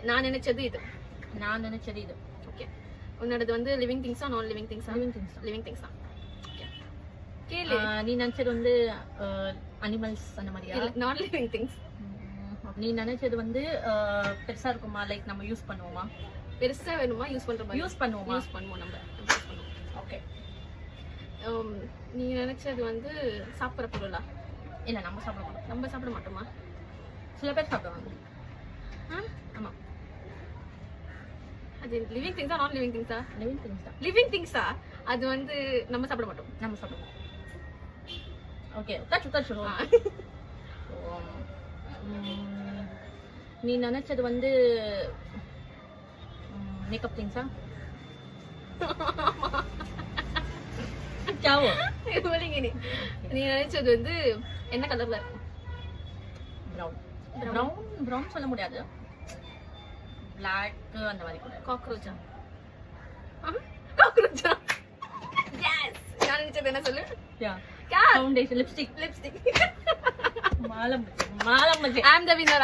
நான் நினைச்சது இது. நான் நினைச்சது இது. ஓகே. உன்னோடது வந்து லிவிங் திங்ஸா நான் லிவிங் திங்ஸா? லிவிங் திங்ஸ் தான். ஓகே. கேளு. நீ நினைச்சது வந்து அனிமல்ஸ் அந்த மாதிரியா? இல்ல நான் லிவிங் திங்ஸ். நீ நினைச்சது வந்து பெருசா இருக்குமா, லைக் நம்ம யூஸ் பண்ணுவோமா? பெருசா வேணுமா யூஸ் பண்ற மாதிரி? யூஸ் பண்ணுவோமா? யூஸ் பண்ணுவோம் நம்ம. யூஸ் பண்ணுவோம். ஓகே. நீ நினைச்சது வந்து சாப்பிட்ற பொருளா? இல்ல நம்ம சாப்பிட மாட்டோம். நம்ம சாப்பிட மாட்டோமா? சில பேர் சாப்பிடுவாங்க. ஆமா. அது லிவிங் திங்ஸா நான் லிவிங் திங்ஸா? லிவிங் திங்ஸ் தான். லிவிங் திங்ஸா? அது வந்து நம்ம சாப்பிட மாட்டோம். நம்ம சாப்பிடுவோம். ஓகே, தச்சு நீ நினைச்சது வந்து மேக்கப் திங்ஸா? சாவோ. நீ நினைச்சது வந்து என்ன கலர்ல இருக்கும்? ப்ரௌன் சொல்ல முடியாது. Black அந்த மாதிரி கூட. காக்ரோச்சா? காக்ரோச்சா? எஸ். நான் நினைச்சது என்ன சொல்லு? யா. Cat. Foundation, lipstick. Lipstick. மாலம் மச்சி. I am the winner.